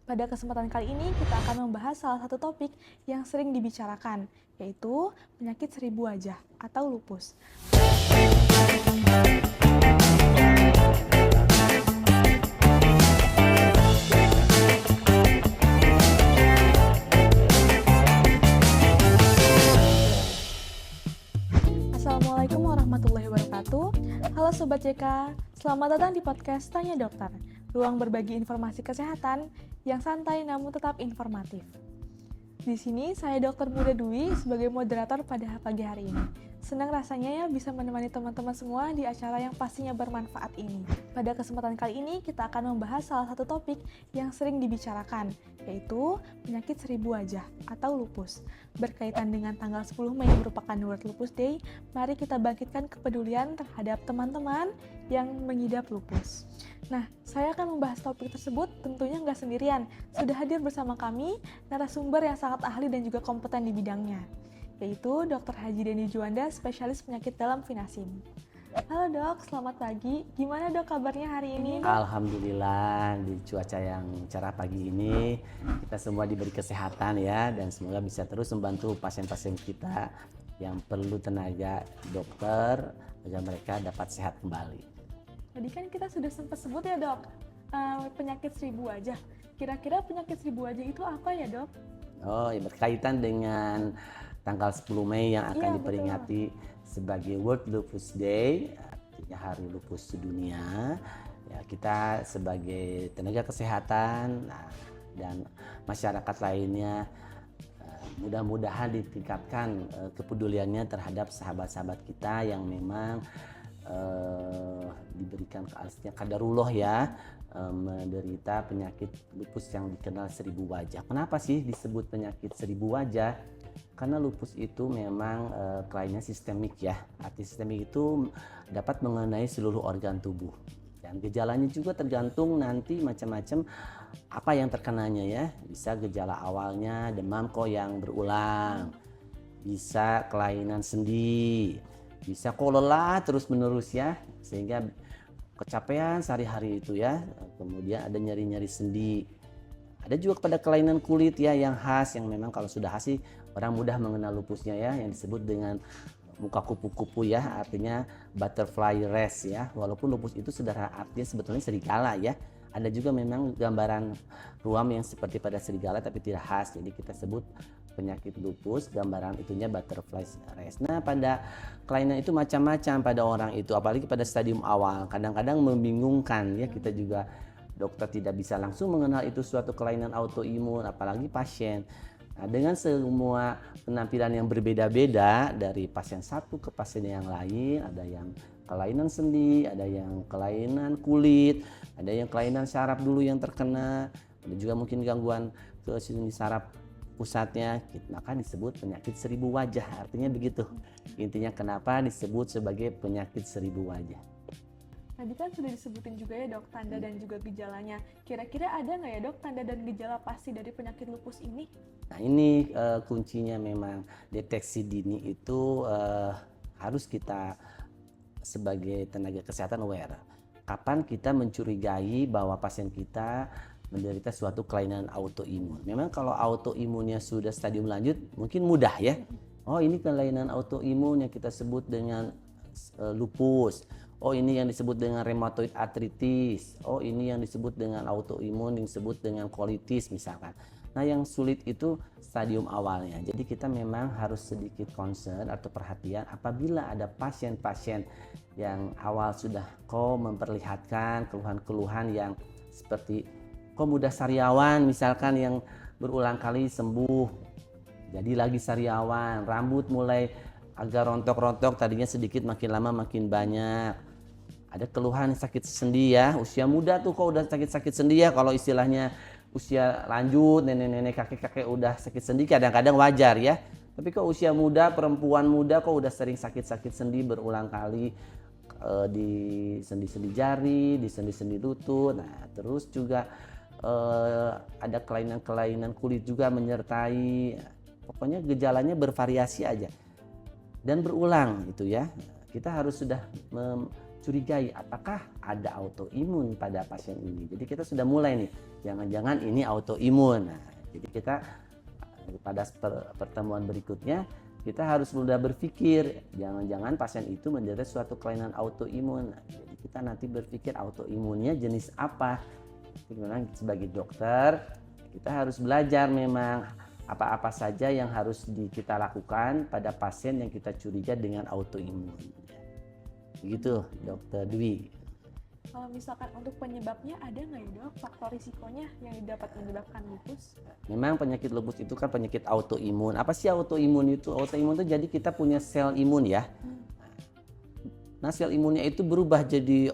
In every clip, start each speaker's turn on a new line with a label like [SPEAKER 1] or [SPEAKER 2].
[SPEAKER 1] Pada kesempatan kali ini kita akan membahas salah satu topik yang sering dibicarakan, yaitu penyakit seribu wajah atau lupus. Assalamualaikum warahmatullahi wabarakatuh. Halo Sobat JK, selamat datang di podcast Tanya Dokter, ruang berbagi informasi kesehatan yang santai namun tetap informatif. Di sini saya Dr. Muda Dwi sebagai moderator pada pagi hari ini. Senang rasanya ya bisa menemani teman-teman semua di acara yang pastinya bermanfaat ini. Pada kesempatan kali ini kita akan membahas salah satu topik yang sering dibicarakan, yaitu penyakit seribu wajah atau lupus. Berkaitan dengan tanggal 10 Mei merupakan World Lupus Day, mari kita bangkitkan kepedulian terhadap teman-teman yang mengidap lupus. Nah, saya akan membahas topik tersebut tentunya nggak sendirian. Sudah hadir bersama kami narasumber yang sangat ahli dan juga kompeten di bidangnya, yaitu Dr. Haji Denny Juanda, spesialis penyakit dalam Vinasim. Halo dok, selamat pagi. Gimana dok kabarnya hari ini?
[SPEAKER 2] Alhamdulillah, di cuaca yang cerah pagi ini kita semua diberi kesehatan ya, dan semoga bisa terus membantu pasien-pasien kita yang perlu tenaga dokter agar mereka dapat sehat kembali.
[SPEAKER 1] Tadi kan kita sudah sempat sebut ya dok, penyakit seribu wajah. Kira-kira penyakit seribu wajah itu apa ya dok?
[SPEAKER 2] Oh, ya, berkaitan dengan tanggal 10 Mei yang akan
[SPEAKER 1] Iya,
[SPEAKER 2] diperingati sebagai World Lupus Day, artinya Hari Lupus Sedunia. Ya, kita sebagai tenaga kesehatan dan masyarakat lainnya mudah-mudahan ditingkatkan kepeduliannya terhadap sahabat-sahabat kita yang memang diberikan keaslian qadarullah ya, menderita penyakit lupus yang dikenal seribu wajah. Kenapa sih disebut penyakit seribu wajah? Karena lupus itu memang kelainan sistemik ya. Arti sistemik itu dapat mengenai seluruh organ tubuh. Dan gejalanya juga tergantung nanti macam-macam apa yang terkenanya ya. Bisa gejala awalnya demam kok yang berulang, bisa kelainan sendi, bisa kok lelah terus menerus ya, sehingga kecapean sehari-hari itu ya. Kemudian ada nyeri-nyeri sendi. Ada juga pada kelainan kulit ya yang khas, yang memang kalau sudah khas sih orang mudah mengenal lupusnya ya, yang disebut dengan muka kupu-kupu ya, artinya butterfly rash ya. Walaupun lupus itu sederhana artinya sebetulnya serigala ya. Ada juga memang gambaran ruam yang seperti pada serigala tapi tidak khas. Jadi kita sebut penyakit lupus, gambaran itunya butterfly rash. Nah, pada kelainan itu macam-macam pada orang itu, apalagi pada stadium awal. Kadang-kadang membingungkan ya, kita juga dokter tidak bisa langsung mengenal itu suatu kelainan autoimun, apalagi pasien. Nah, dengan semua penampilan yang berbeda-beda dari pasien satu ke pasien yang lain, ada yang kelainan sendi, ada yang kelainan kulit, ada yang kelainan saraf dulu yang terkena, ada juga mungkin gangguan ke sendi saraf pusatnya, maka disebut penyakit seribu wajah. Artinya begitu. Intinya kenapa disebut sebagai penyakit seribu wajah.
[SPEAKER 1] Tadi kan sudah disebutin juga ya dok, tanda dan juga gejalanya. Kira-kira ada nggak ya dok tanda dan gejala pasti dari penyakit lupus ini?
[SPEAKER 2] Nah ini kuncinya memang deteksi dini itu harus kita sebagai tenaga kesehatan aware. Kapan kita mencurigai bahwa pasien kita menderita suatu kelainan autoimun. Memang kalau autoimunnya sudah stadium lanjut mungkin mudah ya. Oh ini kelainan autoimun yang kita sebut dengan lupus. Oh ini yang disebut dengan rheumatoid arthritis. Oh ini yang disebut dengan autoimun yang disebut dengan colitis misalkan. Nah yang sulit itu stadium awalnya. Jadi kita memang harus sedikit concern atau perhatian apabila ada pasien-pasien yang awal sudah memperlihatkan keluhan-keluhan yang seperti mudah sariawan misalkan yang berulang kali sembuh, jadi lagi sariawan, rambut mulai agak rontok-rontok, tadinya sedikit makin lama makin banyak. Ada keluhan sakit sendi ya, usia muda tuh kok udah sakit-sakit sendi ya, kalau istilahnya usia lanjut, nenek-nenek kakek-kakek udah sakit sendi kadang-kadang wajar ya. Tapi kok usia muda, perempuan muda kok udah sering sakit-sakit sendi berulang kali di sendi-sendi jari, di sendi-sendi lutut. Nah, terus juga ada kelainan-kelainan kulit juga menyertai. Pokoknya gejalanya bervariasi aja dan berulang gitu ya. Kita harus sudah curigai apakah ada autoimun pada pasien ini. Jadi kita sudah mulai nih, jangan-jangan ini autoimun. Nah, jadi kita pada pertemuan berikutnya kita harus mudah berpikir jangan-jangan pasien itu menderita suatu kelainan autoimun. Nah, jadi kita nanti berpikir autoimunnya jenis apa. Jadi memang sebagai dokter kita harus belajar memang apa-apa saja yang harus kita lakukan pada pasien yang kita curiga dengan autoimun. Begitu Dokter Dwi.
[SPEAKER 1] Kalau misalkan untuk penyebabnya ada nggak ya dok, faktor risikonya yang dapat menyebabkan lupus?
[SPEAKER 2] Memang penyakit lupus itu kan penyakit autoimun. Apa sih autoimun itu? Autoimun itu jadi kita punya sel imun ya. Nah sel imunnya itu berubah jadi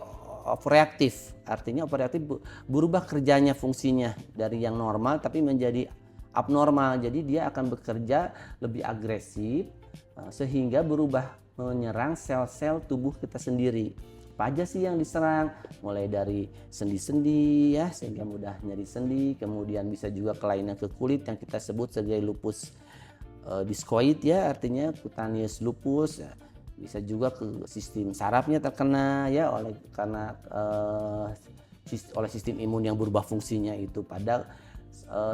[SPEAKER 2] overreaktif. Artinya overreaktif berubah kerjanya, fungsinya dari yang normal tapi menjadi abnormal. Jadi dia akan bekerja lebih agresif sehingga berubah menyerang sel-sel tubuh kita sendiri. Apa aja sih yang diserang? Mulai dari sendi-sendi ya, sehingga mudah nyeri sendi, kemudian bisa juga kelainan ke kulit yang kita sebut sebagai lupus diskoid ya, artinya cutaneous lupus. Ya. Bisa juga ke sistem sarafnya terkena ya oleh sistem imun yang berubah fungsinya itu pada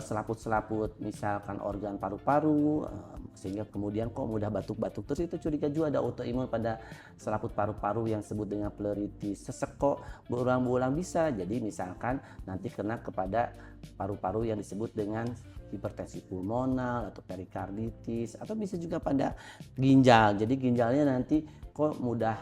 [SPEAKER 2] selaput-selaput misalkan organ paru-paru sehingga kemudian kok mudah batuk-batuk terus, itu curiga juga ada autoimun pada selaput paru-paru yang disebut dengan pleuritis. Sesek kok berulang-ulang bisa jadi misalkan nanti kena kepada paru-paru yang disebut dengan hipertensi pulmonal atau perikarditis, atau bisa juga pada ginjal. Jadi ginjalnya nanti kok mudah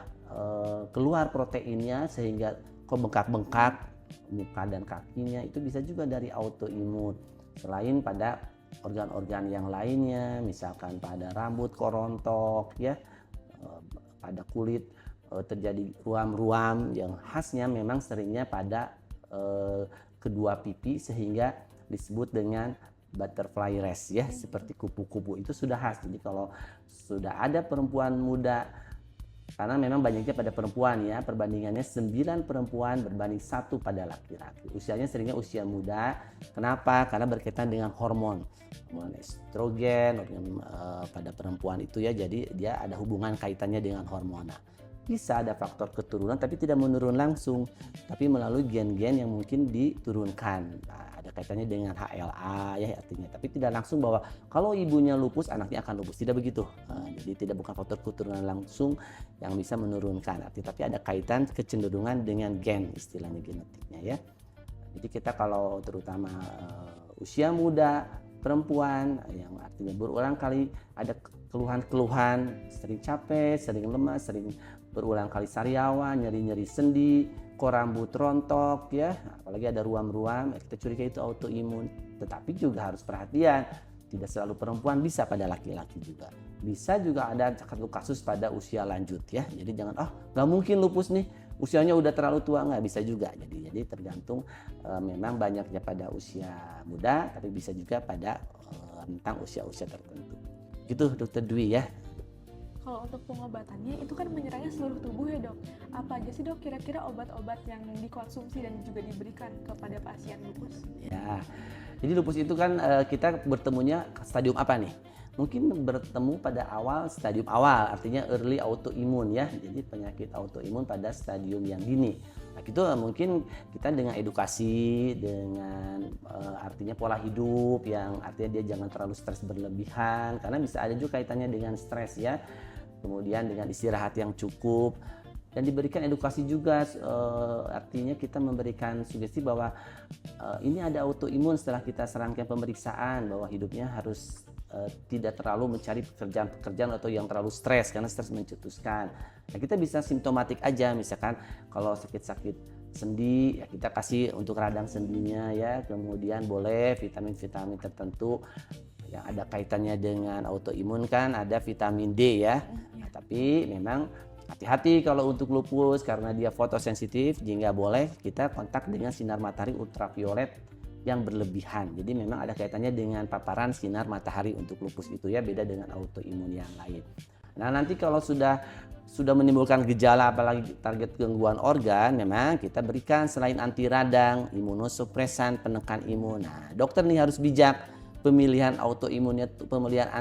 [SPEAKER 2] keluar proteinnya sehingga kok bengkak-bengkak muka dan kakinya, itu bisa juga dari autoimun. Selain pada organ-organ yang lainnya, misalkan pada rambut korontok ya, pada kulit terjadi ruam-ruam yang khasnya memang seringnya pada kedua pipi sehingga disebut dengan butterfly rash ya, seperti kupu-kupu, itu sudah khas. Jadi kalau sudah ada perempuan muda, karena memang banyaknya pada perempuan ya, perbandingannya 9 perempuan berbanding 1 pada laki-laki. Usianya seringnya usia muda. Kenapa? Karena berkaitan dengan hormon estrogen pada perempuan itu ya, jadi dia ada hubungan kaitannya dengan hormon. Bisa ada faktor keturunan tapi tidak menurun langsung, tapi melalui gen-gen yang mungkin diturunkan. Nah, ada kaitannya dengan HLA ya artinya, tapi tidak langsung bahwa kalau ibunya lupus anaknya akan lupus, tidak begitu. Jadi tidak bukan faktor keturunan langsung yang bisa menurunkan, tapi ada kaitan kecenderungan dengan gen, istilahnya genetiknya ya. Jadi kita kalau terutama usia muda, perempuan yang artinya berulang kali ada keluhan-keluhan, sering capek, sering lemas, sering berulang kali sariawan, nyeri-nyeri sendi, kok rambut rontok ya, apalagi ada ruam-ruam, kita curiga itu autoimun. Tetapi juga harus perhatian, tidak selalu perempuan, bisa pada laki-laki juga. Bisa juga ada satu kasus pada usia lanjut ya. Jadi jangan nggak mungkin lupus nih, usianya udah terlalu tua, nggak bisa juga. Jadi tergantung memang banyaknya pada usia muda, tapi bisa juga pada rentang usia-usia tertentu. Gitu Dokter Dwi ya.
[SPEAKER 1] Kalau untuk pengobatannya itu kan menyerangnya seluruh tubuh ya dok. Apa aja sih dok kira-kira obat-obat yang dikonsumsi dan juga diberikan kepada pasien lupus?
[SPEAKER 2] Ya, jadi lupus itu kan kita bertemunya stadium apa nih? Mungkin bertemu pada stadium awal, artinya early autoimun ya. Jadi penyakit autoimun pada stadium yang dini. Nah, itu mungkin kita dengan edukasi, dengan artinya pola hidup yang artinya dia jangan terlalu stres berlebihan, karena bisa ada juga kaitannya dengan stres ya. Kemudian dengan istirahat yang cukup dan diberikan edukasi juga, artinya kita memberikan sugesti bahwa ini ada autoimun setelah kita serangkaian pemeriksaan, bahwa hidupnya harus tidak terlalu mencari pekerjaan atau yang terlalu stres, karena stres mencetuskan. Nah, kita bisa simptomatik aja, misalkan kalau sakit-sakit sendi ya kita kasih untuk radang sendinya ya, kemudian boleh vitamin-vitamin tertentu yang ada kaitannya dengan autoimun, kan ada vitamin D ya. Nah, tapi memang hati-hati kalau untuk lupus karena dia fotosensitif, jadi nggak boleh kita kontak dengan sinar matahari ultraviolet yang berlebihan. Jadi memang ada kaitannya dengan paparan sinar matahari untuk lupus itu ya, beda dengan autoimun yang lain. Nah, nanti kalau sudah menimbulkan gejala apalagi target gangguan organ, memang kita berikan selain anti radang, imunosupresan, penekan imun. Nah, dokter nih harus bijak. pemilihan autoimunnya, pemilihan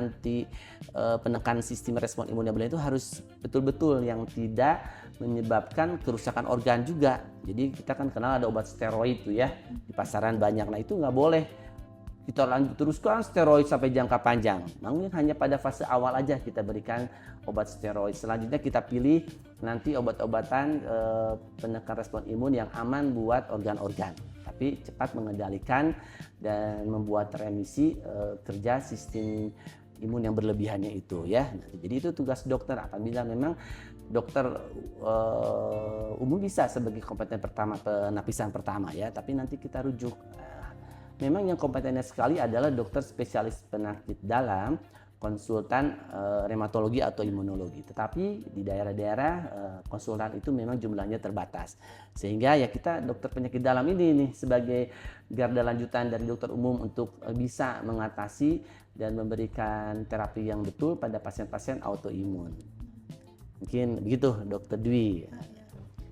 [SPEAKER 2] penekan sistem respon imunnya itu harus betul-betul yang tidak menyebabkan kerusakan organ juga. Jadi kita kan kenal ada obat steroid tuh ya di pasaran banyak. Nah itu nggak boleh kita lanjut teruskan steroid sampai jangka panjang. Namun hanya pada fase awal aja kita berikan obat steroid. Selanjutnya kita pilih nanti obat-obatan penekan respon imun yang aman buat organ-organ, tapi cepat mengendalikan dan membuat remisi kerja sistem imun yang berlebihannya itu ya. Jadi itu tugas dokter. Apabila memang dokter umum bisa sebagai kompeten pertama, penapisan pertama ya, tapi nanti kita rujuk. Memang yang kompetennya sekali adalah dokter spesialis penyakit dalam, konsultan reumatologi atau imunologi. Tetapi di daerah-daerah konsultan itu memang jumlahnya terbatas. Sehingga ya kita dokter penyakit dalam ini nih sebagai garda lanjutan dari dokter umum untuk bisa mengatasi dan memberikan terapi yang betul pada pasien-pasien autoimun. Mungkin begitu Dokter Dwi.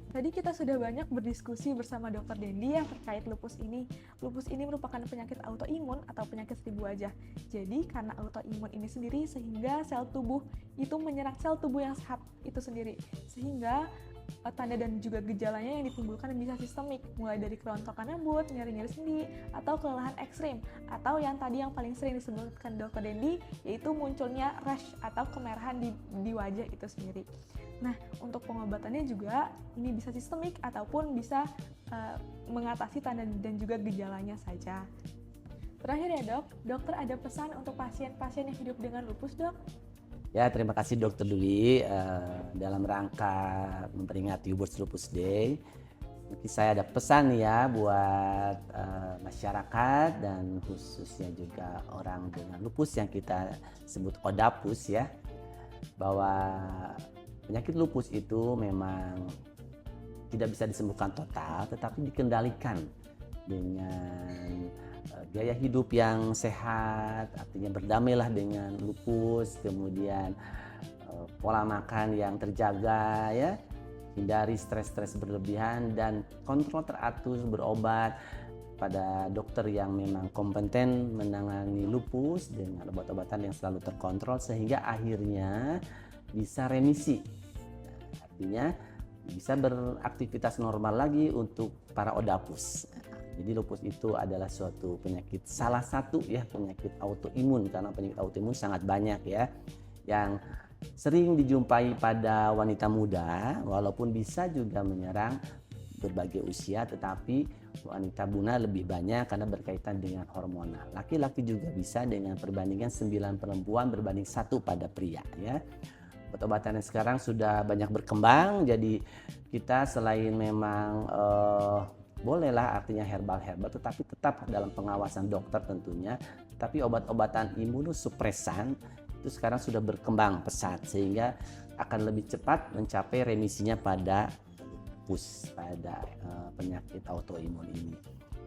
[SPEAKER 1] Tadi kita sudah banyak berdiskusi bersama Dr. Dendi yang terkait lupus ini. Lupus ini merupakan penyakit autoimun atau penyakit seribu wajah. Jadi karena autoimun ini sendiri sehingga sel tubuh itu menyerang sel tubuh yang sehat itu sendiri. Sehingga tanda dan juga gejalanya yang ditimbulkan bisa sistemik, mulai dari kerontokan rambut, nyeri-nyeri sendi, atau kelelahan ekstrim, atau yang tadi yang paling sering disebutkan Dr. Dendi yaitu munculnya rash atau kemerahan di wajah itu sendiri. Nah, untuk pengobatannya juga ini bisa sistemik ataupun bisa mengatasi tanda dan juga gejalanya saja. Terakhir ya dok, dokter ada pesan untuk pasien-pasien yang hidup dengan lupus dok?
[SPEAKER 2] Ya, terima kasih Dokter Dwi dalam rangka memperingati World Lupus Day. Mungkin saya ada pesan ya buat masyarakat dan khususnya juga orang dengan lupus yang kita sebut ODAPUS ya, bahwa penyakit lupus itu memang tidak bisa disembuhkan total, tetapi dikendalikan dengan gaya hidup yang sehat, artinya berdamailah dengan lupus, kemudian pola makan yang terjaga ya, hindari stres-stres berlebihan dan kontrol teratur berobat pada dokter yang memang kompeten menangani lupus dengan obat-obatan yang selalu terkontrol sehingga akhirnya bisa remisi. Artinya bisa beraktivitas normal lagi untuk para ODAPUS. Jadi lupus itu adalah suatu penyakit, salah satu ya penyakit autoimun, karena penyakit autoimun sangat banyak ya yang sering dijumpai pada wanita muda, walaupun bisa juga menyerang berbagai usia, tetapi wanita muda lebih banyak karena berkaitan dengan hormonal. Laki-laki juga bisa dengan perbandingan 9 perempuan berbanding 1 pada pria ya. Obat-obatannya sekarang sudah banyak berkembang, jadi kita selain memang bolehlah artinya herbal-herbal, tetapi tetap dalam pengawasan dokter tentunya. Tapi obat-obatan imunosupresan itu sekarang sudah berkembang pesat sehingga akan lebih cepat mencapai remisinya pada lupus, pada penyakit autoimun ini.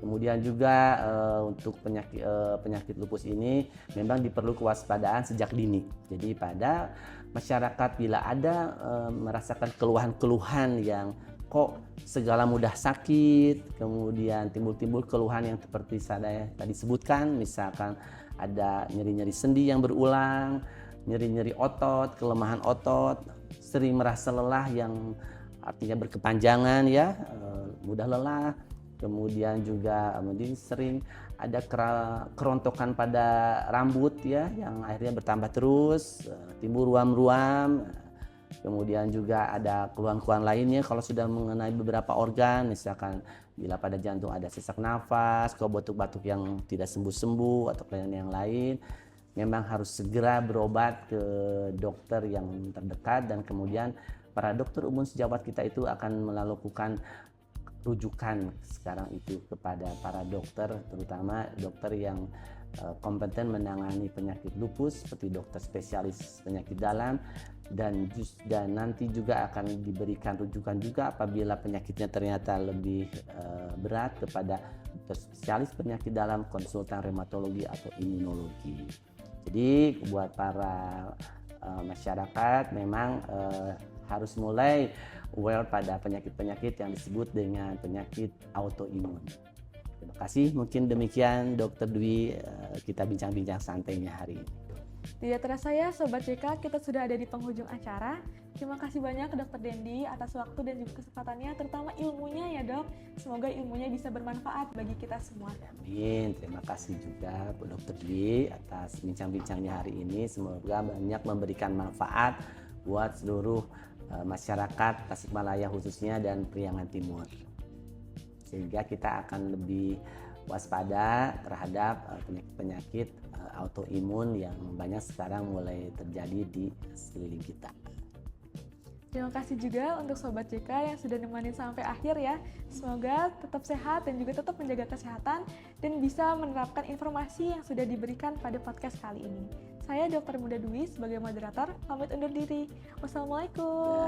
[SPEAKER 2] Kemudian juga untuk penyakit lupus ini memang diperlu kewaspadaan sejak dini. Jadi pada masyarakat bila ada merasakan keluhan-keluhan yang kok segala mudah sakit, kemudian timbul-timbul keluhan yang seperti saya tadi sebutkan, misalkan ada nyeri-nyeri sendi yang berulang, nyeri-nyeri otot, kelemahan otot, sering merasa lelah yang artinya berkepanjangan ya, mudah lelah, kemudian juga sering ada kerontokan pada rambut ya yang akhirnya bertambah terus, timbul ruam-ruam. Kemudian juga ada keluhan-keluhan lainnya kalau sudah mengenai beberapa organ, misalkan bila pada jantung ada sesak nafas, kalau batuk-batuk yang tidak sembuh-sembuh atau kelainan yang lain, memang harus segera berobat ke dokter yang terdekat dan kemudian para dokter umum sejawat kita itu akan melakukan rujukan sekarang itu kepada para dokter, terutama dokter yang kompeten menangani penyakit lupus seperti dokter spesialis penyakit dalam dan nanti juga akan diberikan rujukan juga apabila penyakitnya ternyata lebih berat kepada dokter spesialis penyakit dalam, konsultan reumatologi atau imunologi. Jadi buat para masyarakat memang harus mulai aware pada penyakit-penyakit yang disebut dengan penyakit autoimun. Terima kasih, mungkin demikian Dokter Dwi kita bincang-bincang santainya hari ini.
[SPEAKER 1] Tidak terasa ya Sobat JK, kita sudah ada di penghujung acara. Terima kasih banyak Dokter Dendi atas waktu dan juga kesempatannya, terutama ilmunya ya dok. Semoga ilmunya bisa bermanfaat bagi kita semua.
[SPEAKER 2] Amin. Terima kasih juga Bu Dokter Dwi atas bincang-bincangnya hari ini. Semoga banyak memberikan manfaat buat seluruh masyarakat Tasikmalaya khususnya dan Priangan Timur. Sehingga kita akan lebih waspada terhadap penyakit-penyakit autoimun yang banyak sekarang mulai terjadi di sekeliling kita.
[SPEAKER 1] Terima kasih juga untuk Sobat JK yang sudah nemenin sampai akhir ya. Semoga tetap sehat dan juga tetap menjaga kesehatan dan bisa menerapkan informasi yang sudah diberikan pada podcast kali ini. Saya Dr. Muda Dwi sebagai moderator, pamit undur diri. Wassalamualaikum.